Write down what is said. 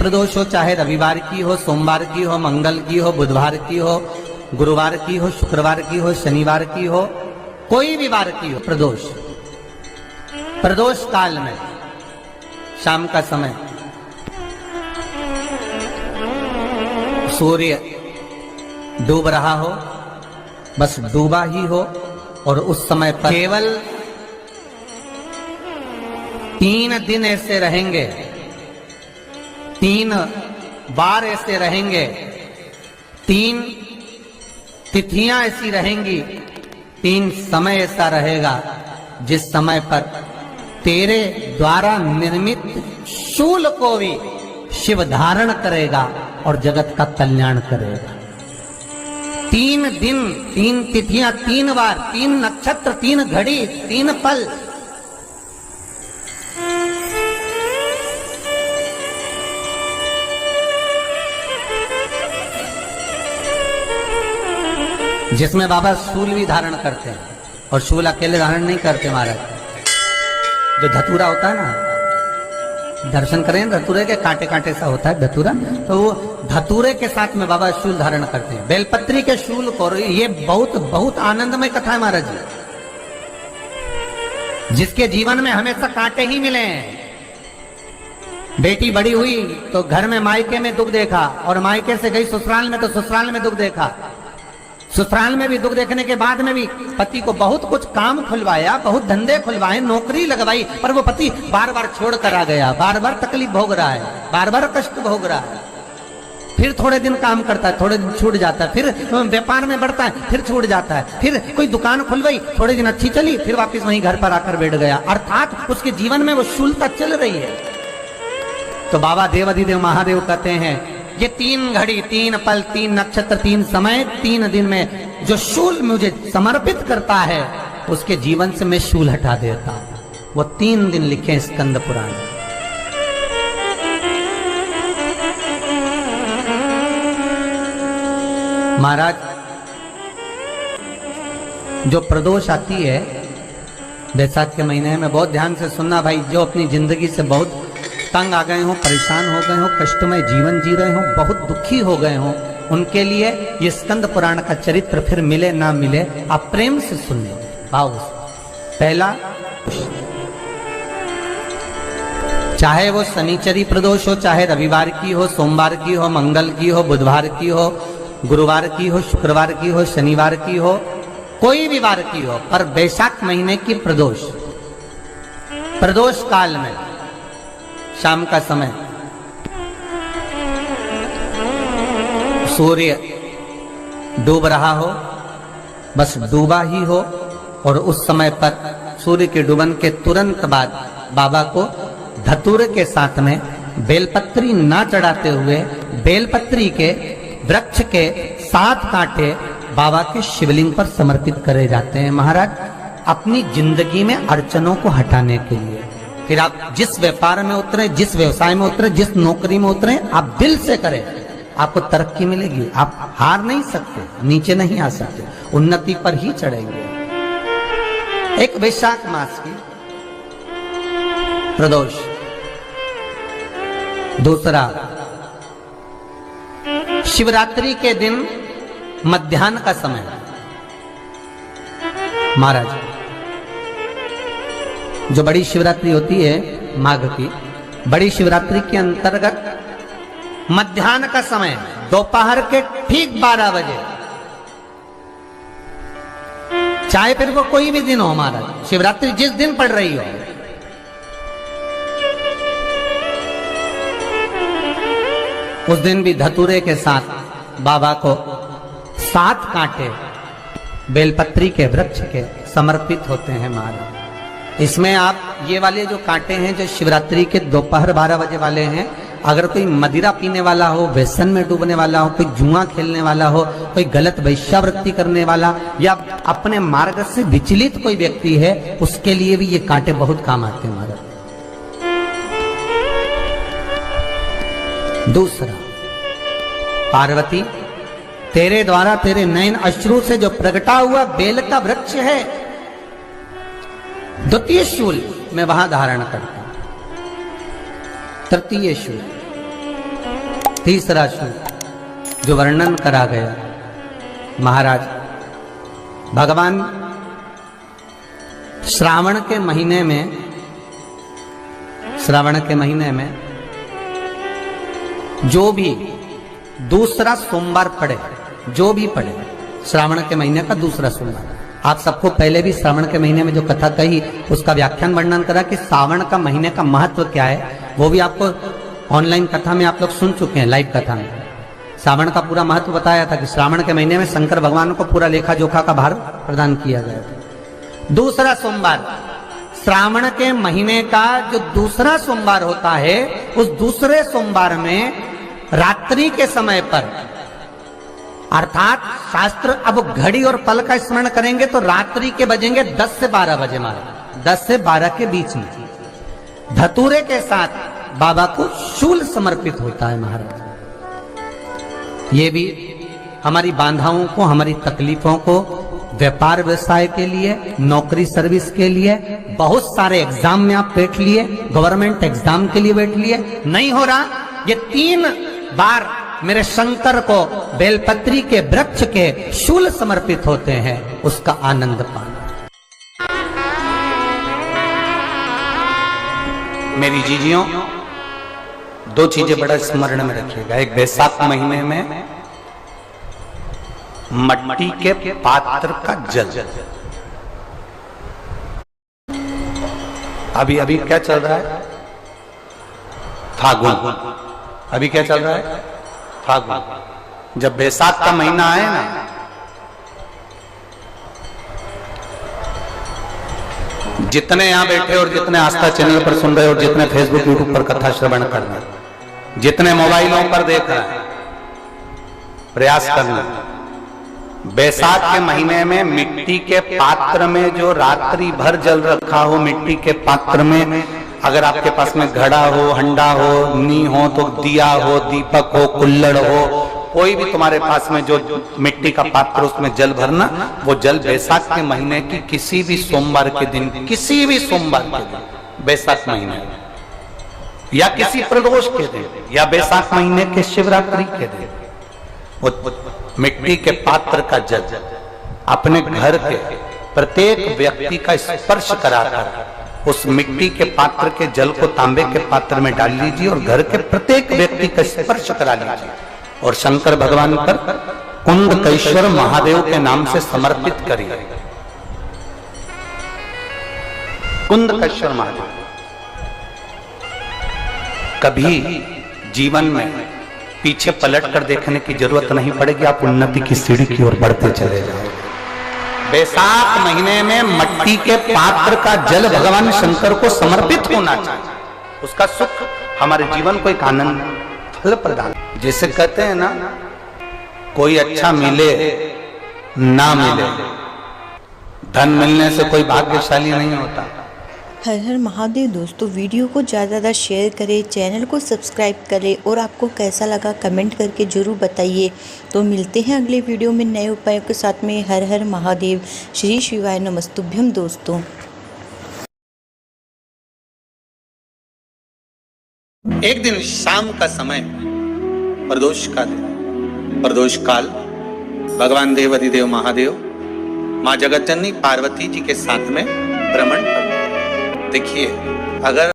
प्रदोष हो, चाहे रविवार की हो, सोमवार की हो, मंगल की हो, बुधवार की हो, गुरुवार की हो, शुक्रवार की हो, शनिवार की हो, कोई भी वार की हो, प्रदोष प्रदोष काल में शाम का समय सूर्य डूब रहा हो, बस डूबा ही हो, और उस समय पर केवल 3 दिन ऐसे रहेंगे, 3 बार ऐसे रहेंगे, 3 तिथियां ऐसी रहेंगी, 3 समय ऐसा रहेगा जिस समय पर तेरे द्वारा निर्मित शूल को भी शिव धारण करेगा और जगत का कल्याण करेगा। 3 दिन, 3 तिथियां, 3 बार, 3 नक्षत्र, 3 घड़ी, 3 पल। जिसमें बाबा शूल भी धारण करते हैं, और शूल अकेले धारण नहीं करते महाराज। जो धतूरा होता है ना, दर्शन करें धतूरे के, कांटे कांटे सा होता है धतूरा, तो वो धतूरे के साथ में बाबा शूल धारण करते हैं, बेलपत्री के शूल को। ये बहुत बहुत आनंदमय कथा है महाराज जी, जिसके जीवन में हमेशा कांटे ही मिले हैं। बेटी बड़ी हुई तो घर में मायके में दुख देखा, और मायके से गई ससुराल में तो ससुराल में दुख देखा। ससुराल में भी दुख देखने के बाद में भी पति को बहुत कुछ काम खुलवाया, बहुत धंधे खुलवाए, नौकरी लगवाई, पर वो पति बार बार छोड़ कर आ गया, बार बार तकलीफ भोग रहा है, बार बार कष्ट भोग रहा है। फिर थोड़े दिन काम करता है, थोड़े दिन छूट जाता है, फिर व्यापार में बढ़ता है, फिर छूट जाता है, फिर कोई दुकान खुलवाई, थोड़े दिन अच्छी चली, फिर वापस वहीं घर पर आकर बैठ गया। अर्थात उसके जीवन में वो शूलता चल रही है। तो बाबा देवाधिदेव महादेव कहते हैं, ये 3 घड़ी, 3 पल, 3 नक्षत्र, 3 समय, 3 दिन में जो शूल मुझे समर्पित करता है, उसके जीवन से मैं शूल हटा देता हूं। वो 3 दिन लिखे स्कंद पुराण। महाराज, जो प्रदोष आती है बैसाख के महीने में, बहुत ध्यान से सुनना भाई। जो अपनी जिंदगी से बहुत तंग आ गए हो, परेशान हो गए हो, कष्टमय जीवन जी रहे हो, बहुत दुखी हो गए हो, उनके लिए ये स्कंद पुराण का चरित्र फिर मिले ना मिले, आप प्रेम से सुनिए भाव से। पहला, चाहे वो शनिचरी प्रदोष हो, चाहे रविवार की हो, सोमवार की हो, मंगल की हो, बुधवार की हो, गुरुवार की हो, शुक्रवार की हो, शनिवार की हो, कोई भी वार की हो, पर बैसाख महीने की प्रदोष, प्रदोष काल में शाम का समय सूर्य डूब रहा हो, बस डूबा ही हो, और उस समय पर सूर्य के डूबन के तुरंत बाद बाबा को धतूरे के साथ में बेलपत्री ना चढ़ाते हुए, बेलपत्री के वृक्ष के 7 कांटे बाबा के शिवलिंग पर समर्पित करे जाते हैं महाराज, अपनी जिंदगी में अड़चनों को हटाने के लिए। फिर आप जिस व्यापार में उतरे, जिस व्यवसाय में उतरे, जिस नौकरी में उतरे, आप दिल से करें, आपको तरक्की मिलेगी। आप हार नहीं सकते, नीचे नहीं आ सकते, उन्नति पर ही चढ़ेंगे। एक वैशाख मास की प्रदोष। दूसरा, शिवरात्रि के दिन मध्याह्न का समय महाराज, जो बड़ी शिवरात्रि होती है माघ की, बड़ी शिवरात्रि के अंतर्गत मध्याह्न का समय, दोपहर के ठीक 12 बजे, चाहे फिर वो कोई भी दिन हो महाराज, शिवरात्रि जिस दिन पड़ रही हो, उस दिन भी धतूरे के साथ बाबा को 7 कांटे बेलपत्री के वृक्ष के समर्पित होते हैं महाराज। इसमें आप ये वाले जो कांटे हैं, जो शिवरात्रि के दोपहर 12 बजे वाले हैं, अगर कोई मदिरा पीने वाला हो, व्यसन में डूबने वाला हो, कोई जुआ खेलने वाला हो, कोई गलत वैश्यावृत्ति करने वाला, या अपने मार्ग से विचलित कोई व्यक्ति है, उसके लिए भी ये कांटे बहुत काम आते हैं महाराज। दूसरा, पार्वती, तेरे द्वारा तेरे नयन अश्रु से जो प्रगटा हुआ बेल का वृक्ष है, द्वितीय शूल मैं वहां धारण करता हूं, तृतीय शूल तीसरा श्लोक जो वर्णन करा गया, महाराज भगवान श्रावण के महीने में जो भी दूसरा सोमवार पड़े, जो भी पड़े श्रावण के महीने का दूसरा सोमवार, आप सबको पहले भी श्रावण के महीने में जो कथा कही उसका व्याख्यान वर्णन करा कि श्रावण का महीने का महत्व क्या है, वो भी आपको ऑनलाइन कथा में आप लोग सुन चुके हैं, लाइव कथा में श्रावण का पूरा महत्व बताया था कि श्रावण के महीने में शंकर भगवान को पूरा लेखा जोखा का भार प्रदान किया गया था। दूसरा सोमवार, श्रावण के महीने का जो दूसरा सोमवार होता है, उस दूसरे सोमवार में रात्रि के समय पर, अर्थात शास्त्र अब घड़ी और पल का स्मरण करेंगे तो रात्रि के बजेंगे 10 से 12 बजे, मारे 10 से 12 के बीच में धतूरे के साथ बाबा को शूल समर्पित होता है। महाराज ये भी हमारी बाधाओं को, हमारी तकलीफों को, व्यापार व्यवसाय के लिए, नौकरी सर्विस के लिए, बहुत सारे एग्जाम में आप बैठ लिए, गवर्नमेंट एग्जाम के लिए बैठ लिए, नहीं हो रहा, ये 3 बार मेरे शंकर को बेलपत्री के वृक्ष के शूल समर्पित होते हैं, उसका आनंद पाना। मेरी जीजियों, 2 चीजें बड़ा स्मरण में रखिएगा। एक, बैसाख महीने में मट्टी के पात्र का जल, अभी क्या चल रहा है, फागुन, अभी क्या चल रहा है, फागुन। जब बैसाख का महीना आए ना, जितने यहां बैठे और जितने आस्था चैनल पर सुन रहे और जितने फेसबुक यूट्यूब पर कथा श्रवण कर रहे, जितने मोबाइलों पर देख रहे हैं, प्रयास करना, बैसाख के महीने में मिट्टी के पात्र में जो रात्रि भर जल रखा हो, मिट्टी के पात्र में, अगर आपके पास में घड़ा हो, हंडा हो, नी हो, तो दिया हो, दीपक हो, कुल्लड़ हो, कोई भी तुम्हारे पास में जो मिट्टी का पात्र, उसमें जल भरना। वो जल बैसाख के महीने की किसी भी सोमवार के दिन, किसी भी सोमवार के दिन, बैसाख महीने या किसी प्रदोष के दिन, या बैसाख महीने के शिवरात्रि के दिन, वो मिट्टी के पात्र का जल अपने घर के प्रत्येक व्यक्ति का स्पर्श कराकर उस मिट्टी के पात्र के जल को तांबे के पात्र में डाल लीजिए और घर के प्रत्येक व्यक्ति का स्पर्श करा लीजिए और शंकर भगवान पर कुंडकेश्वर महादेव के नाम से समर्पित करिए। कुंडकेश्वर महादेव, कभी जीवन में पीछे पलट कर देखने की जरूरत नहीं पड़ेगी, आप उन्नति की सीढ़ी की ओर बढ़ते चले जाओगे। बैसाख महीने में मट्टी के पात्र का जल भगवान शंकर को समर्पित होना चाहिए, उसका सुख हमारे जीवन को एक आनंद फल प्रदान। जैसे कहते हैं ना, कोई अच्छा मिले ना मिले, धन मिलने से कोई भाग्यशाली नहीं होता। हर हर महादेव। दोस्तों, वीडियो को ज़्यादा शेयर करें, चैनल को सब्सक्राइब करें और आपको कैसा लगा कमेंट करके ज़रूर बताइए। तो मिलते हैं अगले वीडियो में नए उपायों के साथ में। हर हर महादेव। श्री शिवाय नमस्तुभ्यम। दोस्तों, एक दिन शाम का समय, प्रदोष का दिन, प्रदोष काल, भगवान देव अधिदेव महादेव माँ जगत जननी पार्वती जी के साथ में भ्रमण। देखिए, अगर